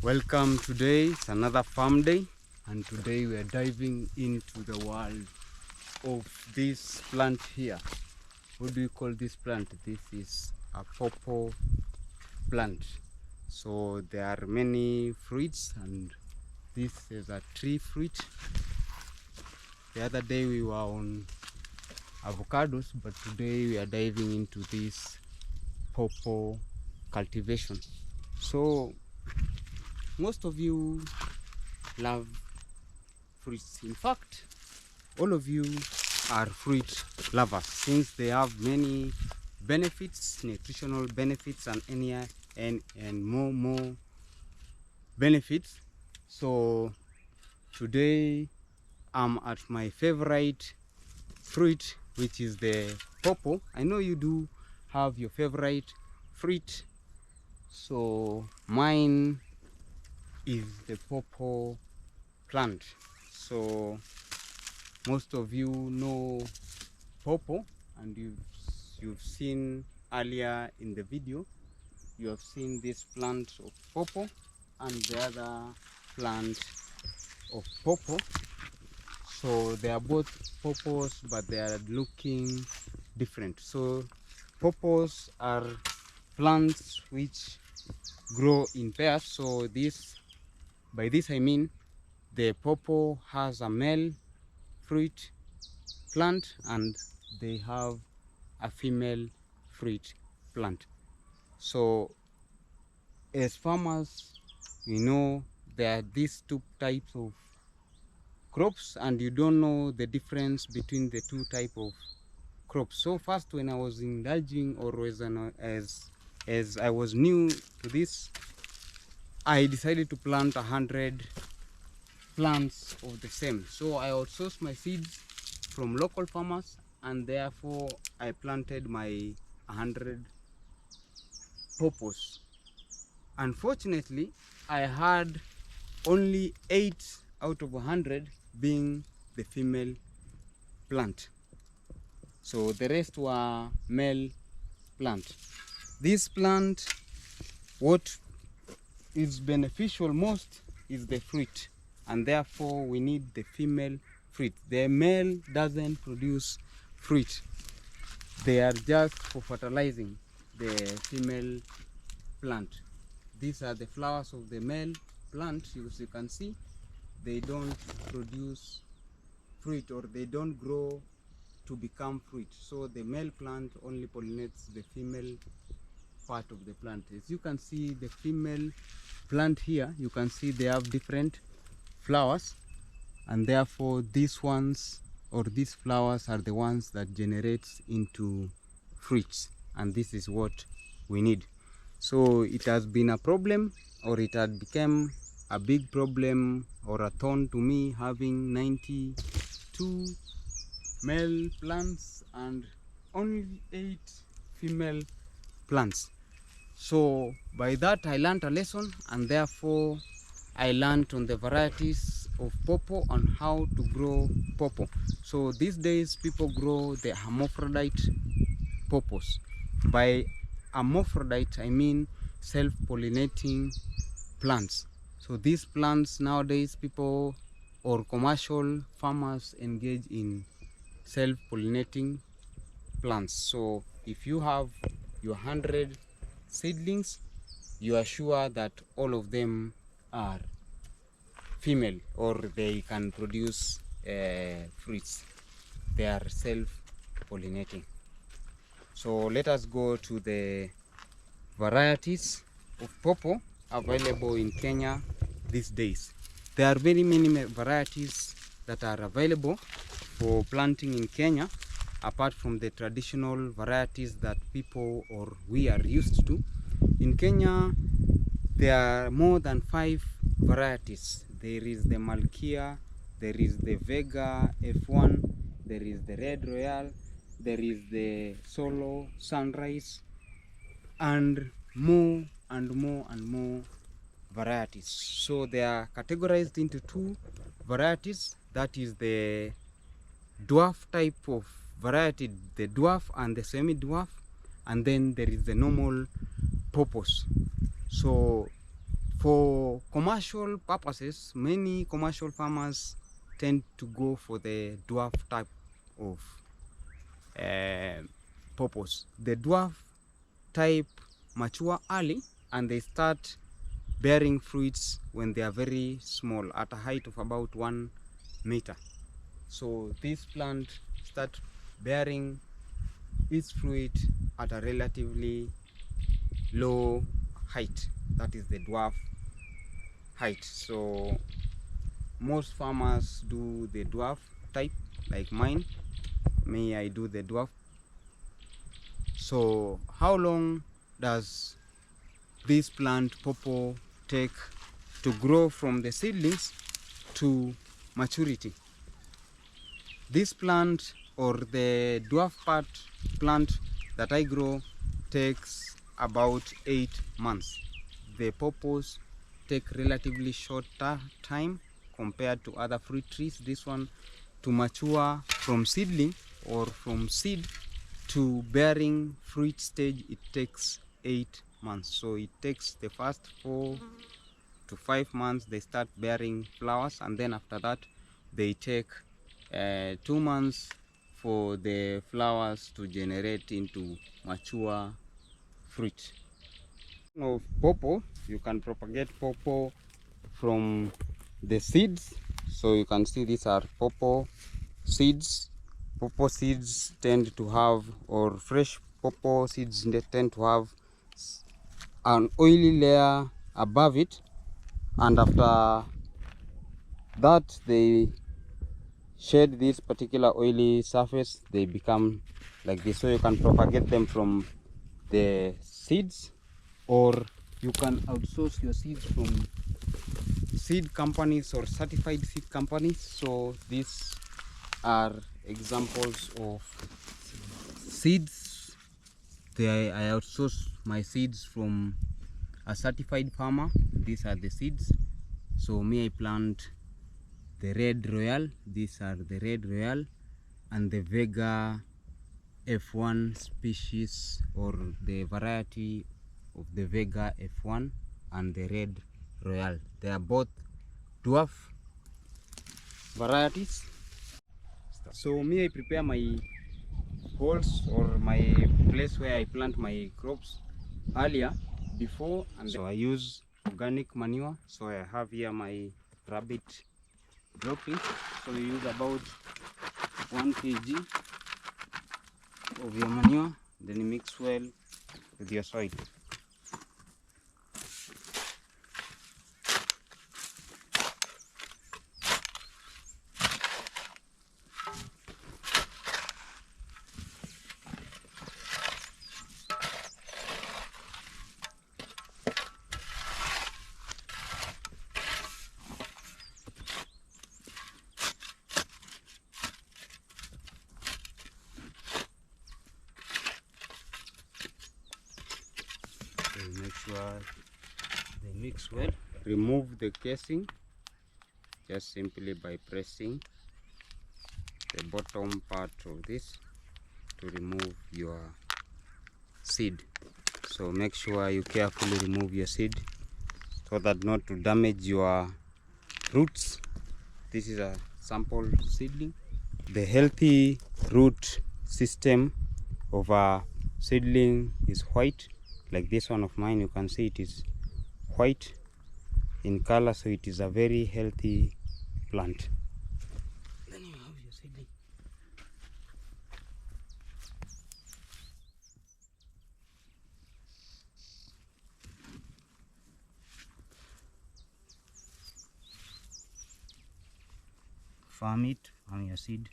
Welcome. Today is another farm day, and today we are diving into the world of this plant here. What do you call this plant? This is a pawpaw plant. So there are many fruits, and this is a tree fruit. The other day we were on avocados, but today we are diving into this pawpaw cultivation. So most of you love fruits. In fact, all of you are fruit lovers, since they have many benefits, nutritional benefits, and more benefits. So today I'm at my favorite fruit, which is the pawpaw. I know you do have your favorite fruit, so mine is the pawpaw plant. So most of you know pawpaw, and you've seen earlier in the video, you have seen this plant of pawpaw and the other plant of pawpaw. So they are both pawpaws, but they are looking different. So pawpaws are plants which grow in pairs. So by this I mean the pawpaw has a male fruit plant and they have a female fruit plant. So as farmers, we know there are these two types of crops, and you don't know the difference between the two type of crops. So first, when I was indulging, or as I was new to this, I decided to plant 100 plants of the same. So I outsourced my seeds from local farmers, and therefore I planted my 100 pawpaws. Unfortunately, I had only 8 out of 100 being the female plant. So the rest were male plant. This plant, what is beneficial most is the fruit, and therefore we need the female fruit. The male doesn't produce fruit. They are just for fertilizing the female plant. These are the flowers of the male plant. As you can see, they don't produce fruit, or they don't grow to become fruit. So the male plant only pollinates the female part of the plant. As you can see, the female plant here, you can see they have different flowers, and therefore these ones, or these flowers, are the ones that generates into fruits, and this is what we need. So it has been a problem, or it had become a big problem or a thorn to me, having 92 male plants and only 8 female plants. So by that I learned a lesson, and therefore I learned on the varieties of pawpaw and how to grow pawpaw. So these days people grow the hermaphrodite pawpaws. By hermaphrodite I mean self-pollinating plants. So these plants nowadays, people or commercial farmers engage in self-pollinating plants. So if you have your 100 seedlings, you are sure that all of them are female, or they can produce fruits. They are self-pollinating. So let us go to the varieties of pawpaw available in Kenya these days. There are very many varieties that are available for planting in Kenya, apart from the traditional varieties that people or we are used to. In Kenya, there are more than 5 varieties. There is the Malkia, there is the Vega F1, there is the Red Royal, there is the Solo Sunrise, and more varieties. So they are categorized into 2 varieties. That is the dwarf type of variety, the dwarf and the semi-dwarf, and then there is the normal pawpaws. So For commercial purposes, many commercial farmers tend to go for the dwarf type of pawpaws. The dwarf type mature early and they start bearing fruits when they are very small, at a height of about 1 meter. So this plant start bearing its fruit at a relatively low height, that is the dwarf height. So most farmers do the dwarf type, like mine. I do the dwarf. So how long does this plant pawpaw take to grow from the seedlings to maturity? This plant, or the dwarf part plant that I grow, takes about 8 months. The pawpaws take relatively shorter time compared to other fruit trees. This one, to mature from seedling or from seed to bearing fruit stage, it takes 8 months. So it takes the first 4 to 5 months they start bearing flowers, and then after that they take 2 months for the flowers to generate into mature fruit. Of pawpaw, you can propagate pawpaw from the seeds. So you can see these are pawpaw seeds. Pawpaw seeds tend to have, or fresh pawpaw seeds tend to have an oily layer above it, and after that they shed this particular oily surface, they become like this. So you can propagate them from the seeds, or you can outsource your seeds from seed companies or certified seed companies. So these are examples of seeds. I outsource my seeds from a certified farmer. These are the seeds. So I plant the red royal. These are the red royal and the Vega F1 species, or the variety of the Vega F1 and the red royal. They are both dwarf varieties. So I prepare my holes, or my place where I plant my crops earlier before, and so I use organic manure. So I have here my rabbit dropping. So you use about 1 kg of your manure, then you mix well with your soil. So make sure they mix well. Remove the casing just simply by pressing the bottom part of this to remove your seed. So make sure you carefully remove your seed so that not to damage your roots. This is a sample seedling. The healthy root system of a seedling is white, like this one of mine. You can see it is white in color, so it is a very healthy plant. Then you have your seedling. Farm your seed.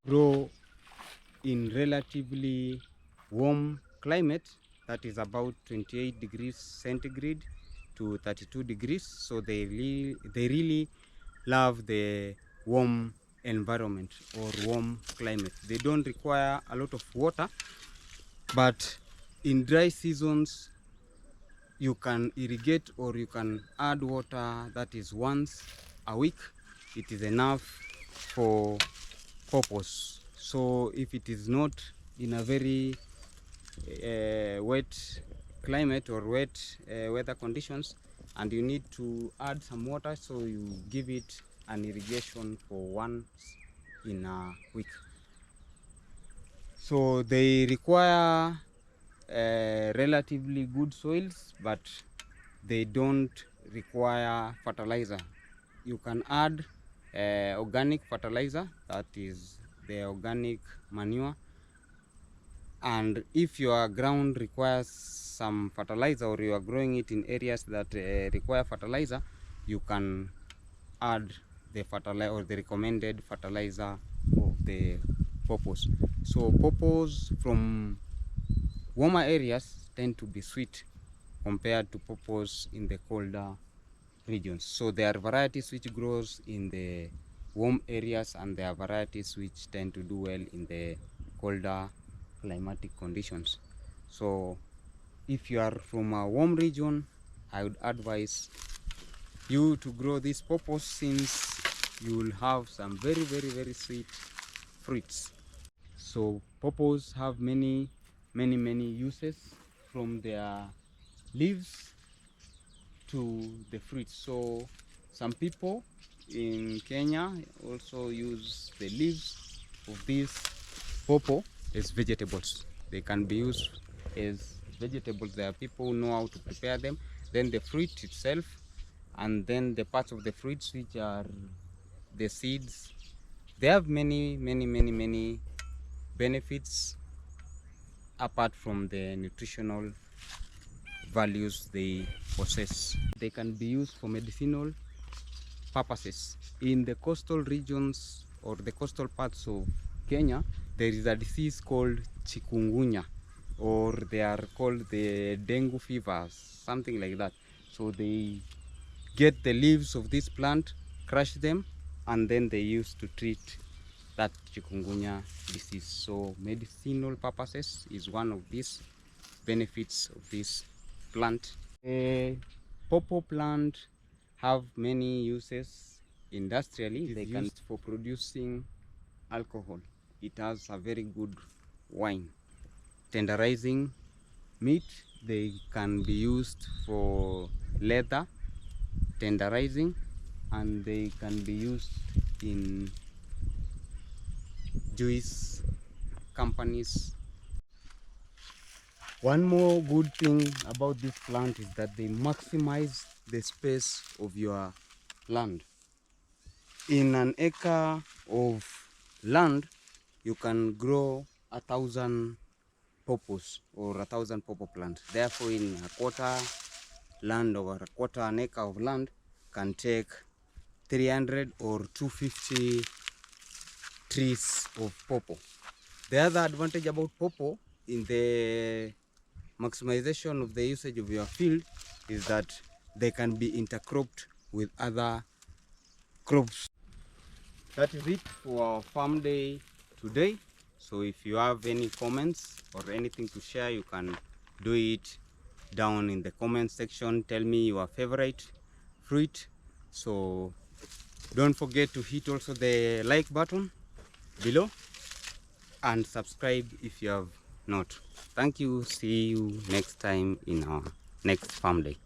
grow in relatively warm climate, that is about 28 degrees centigrade to 32 degrees. So they really love the warm environment or warm climate. They don't require a lot of water, but in dry seasons you can irrigate or you can add water, that is once a week. It is enough for purpose. So if it is not in a very wet climate or wet weather conditions and you need to add some water, so you give it an irrigation for once in a week. So they require relatively good soils, but they don't require fertilizer. You can add organic fertilizer, that is the organic manure. And if your ground requires some fertilizer or you are growing it in areas that require fertilizer, you can add the fertilizer or the recommended fertilizer of the pawpaws. So pawpaws from warmer areas tend to be sweet compared to pawpaws in the colder regions. So there are varieties which grows in the warm areas and there are varieties which tend to do well in the colder climatic conditions. So if you are from a warm region, I would advise you to grow these pawpaws, since you will have some very sweet fruits. So pawpaws have many uses, from their leaves to the fruits. So some people in Kenya also use the leaves of this pawpaw as vegetables. They can be used as vegetables. There are people who know how to prepare them. Then the fruit itself, and then the parts of the fruits which are the seeds, they have many benefits apart from the nutritional values they possess. They can be used for medicinal purposes. In the coastal regions or the coastal parts of Kenya, there is a disease called chikungunya, or they are called the dengue fevers, something like that. So they get the leaves of this plant, crush them, and then they use to treat that chikungunya disease. So medicinal purposes is one of these benefits of this plant. A pawpaw plant have many uses industrially. They can used for producing alcohol. It has a very good wine. Tenderizing meat, they can be used for leather tenderizing, and they can be used in juice companies. One more good thing about this plant is that they maximize the space of your land. In an acre of land, you can grow 1,000 pawpaws or 1,000 pawpaw plants. Therefore, in a quarter land or a quarter an acre of land can take 300 or 250 trees of pawpaw. The other advantage about pawpaw in the maximization of the usage of your field is that they can be intercropped with other crops. That is it for our farm day today. So if you have any comments or anything to share, you can do it down in the comment section. Tell me your favorite fruit. So don't forget to hit also the like button below and subscribe if you have not. Thank you. See you next time in our next farm day.